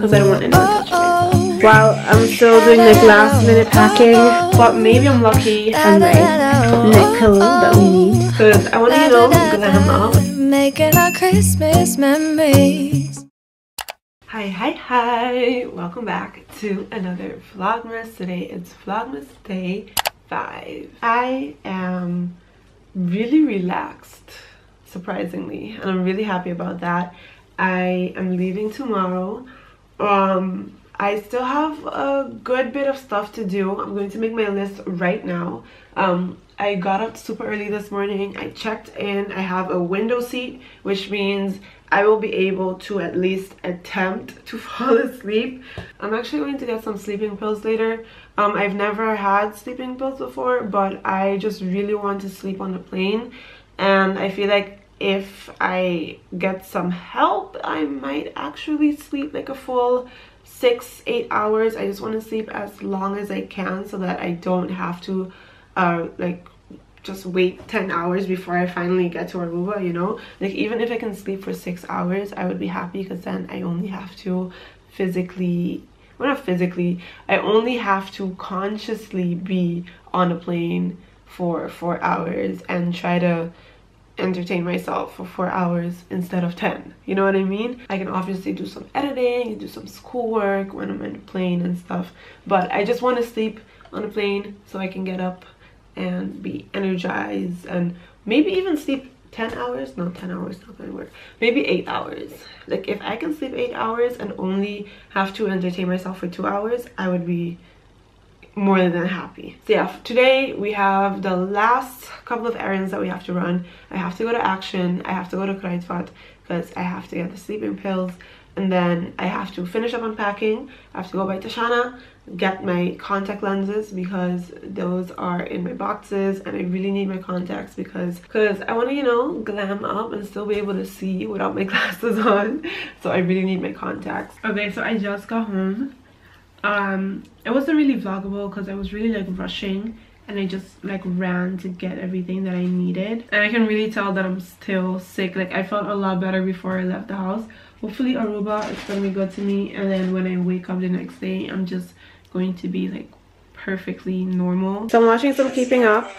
because I don't want anyone touching myself. While I'm still doing like last minute packing, but maybe I'm lucky and my neck pillow that we need, because I want to, you know, glam up. Making our Christmas memories. Hi, welcome back to another Vlogmas. Today it's Vlogmas day 5. I am really relaxed, surprisingly, and I'm really happy about that. I am leaving tomorrow. I still have a good bit of stuff to do. I'm going to make my list right now. I got up super early this morning. I checked in. I have a window seat, which means I will be able to at least attempt to fall asleep. I'm actually going to get some sleeping pills later. I've never had sleeping pills before, but I just really want to sleep on the plane. And I feel like if I get some help, I might actually sleep like a full 6-8 hours. I just want to sleep as long as I can so that I don't have to like just wait 10 hours before I finally get to Aruba, you know? Like, even if I can sleep for 6 hours, I would be happy, because then I only have to physically, well, not physically, I only have to consciously be on a plane for 4 hours and try to entertain myself for 4 hours instead of 10. You know what I mean? I can obviously do some editing, do some schoolwork when I'm on the plane and stuff, but I just want to sleep on a plane so I can get up and be energized and maybe even sleep 10 hours. No, 10 hours not gonna work. Maybe 8 hours. Like, if I can sleep 8 hours and only have to entertain myself for 2 hours, I would be more than happy. So yeah, today we have the last couple of errands that we have to run. I have to go to Action, I have to go to Kruidvat because I have to get the sleeping pills, and then I have to finish up unpacking. I have to go by Tashana, get my contact lenses because those are in my boxes, and I really need my contacts because I want to, you know, glam up and still be able to see without my glasses on. So I really need my contacts. Okay, so I just got home. It wasn't really vloggable because I was really like rushing, and I just like ran to get everything that I needed, and I can really tell that I'm still sick. Like, I felt a lot better before I left the house. Hopefully Aruba is gonna be good to me, and then when I wake up the next day, I'm just going to be like perfectly normal. So I'm watching some Keeping Up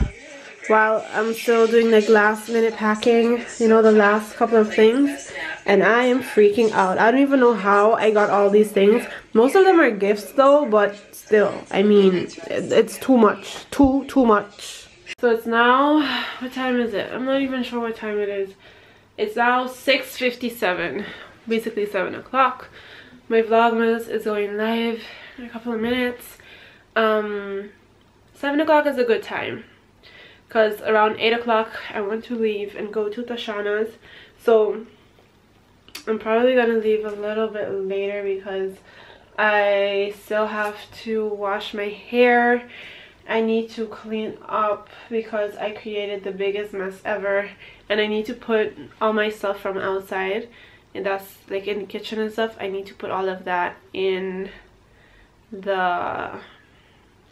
while I'm still doing like last minute packing, you know, the last couple of things, and I am freaking out. I don't even know how I got all these things. Most of them are gifts though, but still, I mean, it's too much, too much. So it's now, what time is it? I'm not even sure what time it is. It's now 6:57, basically 7 o'clock. My Vlogmas is going live in a couple of minutes. 7 o'clock is a good time, because around 8 o'clock I want to leave and go to Tashana's. So I'm probably gonna leave a little bit later because I still have to wash my hair. I need to clean up because I created the biggest mess ever, and I need to put all my stuff from outside, and that's like in the kitchen and stuff. I need to put all of that in the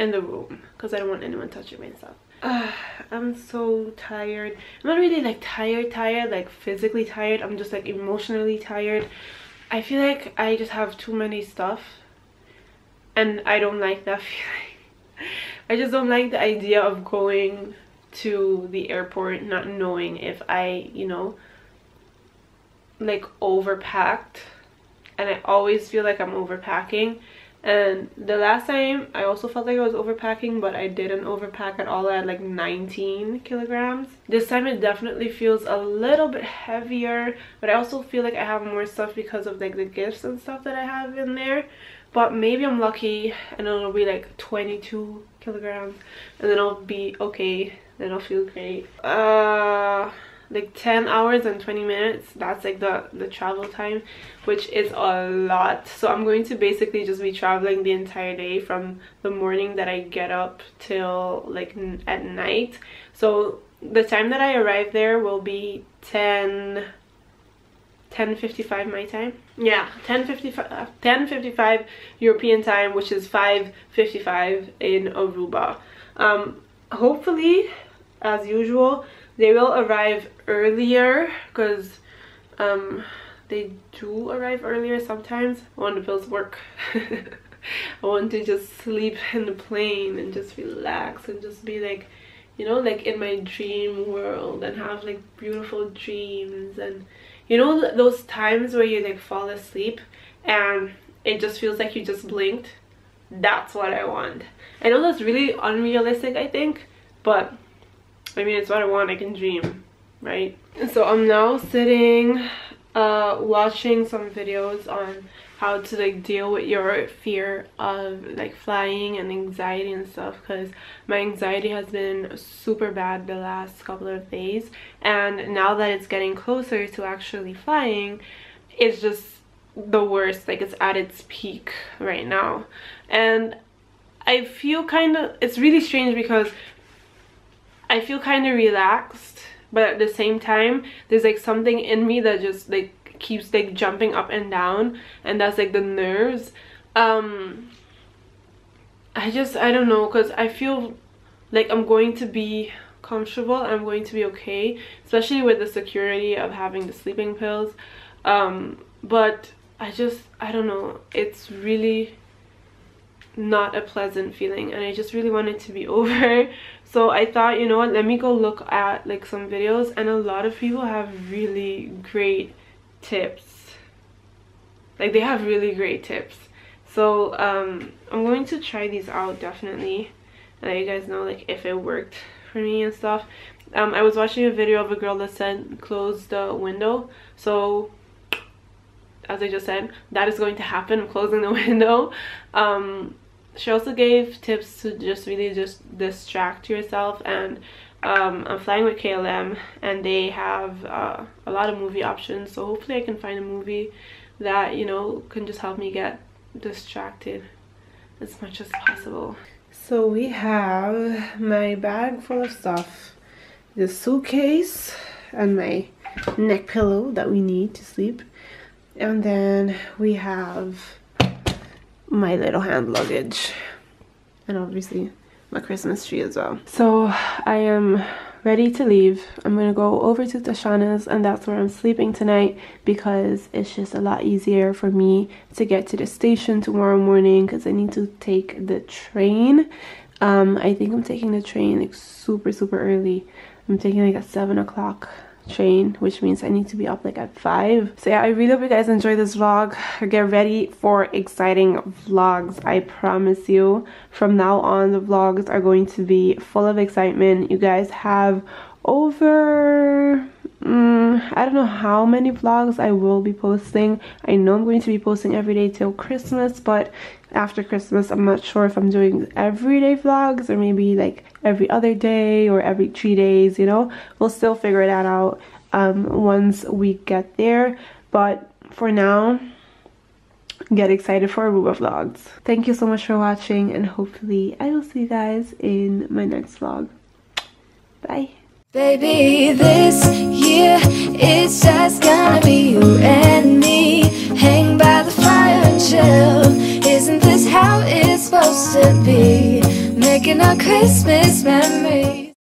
room because I don't want anyone touching my stuff. I'm so tired. I'm not really like tired, like physically tired. I'm just like emotionally tired. I feel like I just have too many stuff, and I don't like that feeling. I just don't like the idea of going to the airport not knowing if I, you know, like overpacked, and I always feel like I'm overpacking. And the last time I also felt like I was overpacking, but I didn't overpack at all. I had like 19 kilograms. This time it definitely feels a little bit heavier, but I also feel like I have more stuff because of like the gifts and stuff that I have in there. But maybe I'm lucky and it'll be like 22 kilograms, and then I'll be okay, then I'll feel great. Like 10 hours and 20 minutes, that's like the travel time, which is a lot. So I'm going to basically just be traveling the entire day from the morning that I get up till like at night. So the time that I arrive there will be 10:55 my time. Yeah, 10:55 European time, which is 5:55 in Aruba. Hopefully, as usual, they will arrive earlier because they do arrive earlier sometimes when the pills work. I want to just sleep in the plane and just relax and just be like, you know, like in my dream world and have like beautiful dreams. And you know those times where you like fall asleep and it just feels like you just blinked? That's what I want. I know that's really unrealistic, I think, but I mean, it's what I want. I can dream, right? And so I'm now sitting watching some videos on how to like deal with your fear of like flying and anxiety and stuff, because my anxiety has been super bad the last couple of days, and now that it's getting closer to actually flying, it's just the worst. Like, it's at its peak right now, and I feel kind of, it's really strange because I feel kind of relaxed, but at the same time there's like something in me that just like keeps like jumping up and down, and that's like the nerves. I don't know, because I feel like I'm going to be comfortable, I'm going to be okay, especially with the security of having the sleeping pills, but I don't know, it's really not a pleasant feeling, and I just really want it to be over. So I thought, you know what, let me go look at like some videos, and a lot of people have really great tips. Like, they have really great tips. So I'm going to try these out, definitely, and let you guys know like if it worked for me and stuff. I was watching a video of a girl that said close the window, so as I just said, that is going to happen. I'm closing the window. She also gave tips to just really just distract yourself, and I'm flying with KLM, and they have a lot of movie options, so hopefully I can find a movie that, you know, can just help me get distracted as much as possible. So we have my bag full of stuff, the suitcase and my neck pillow that we need to sleep, and then we have my little hand luggage, and obviously my Christmas tree as well. So I am ready to leave. I'm gonna go over to Tashana's, and that's where I'm sleeping tonight, because it's just a lot easier for me to get to the station tomorrow morning, because I need to take the train. I think I'm taking the train like super early. I'm taking like a 7 o'clock train, which means I need to be up like at 5. So yeah, I really hope you guys enjoy this vlog. Get ready for exciting vlogs. I promise you, from now on the vlogs are going to be full of excitement. You guys have over I don't know how many vlogs I will be posting. I know I'm going to be posting every day till Christmas, but after Christmas I'm not sure if I'm doing everyday vlogs or maybe like every other day or every 3 days, you know. We'll still figure that out once we get there, but for now, get excited for Aruba vlogs. Thank you so much for watching, and hopefully I will see you guys in my next vlog. Bye. Baby, this year it's just gonna be you and me. Hang by the fire and chill. Isn't this how it's supposed to be? Making our Christmas memories.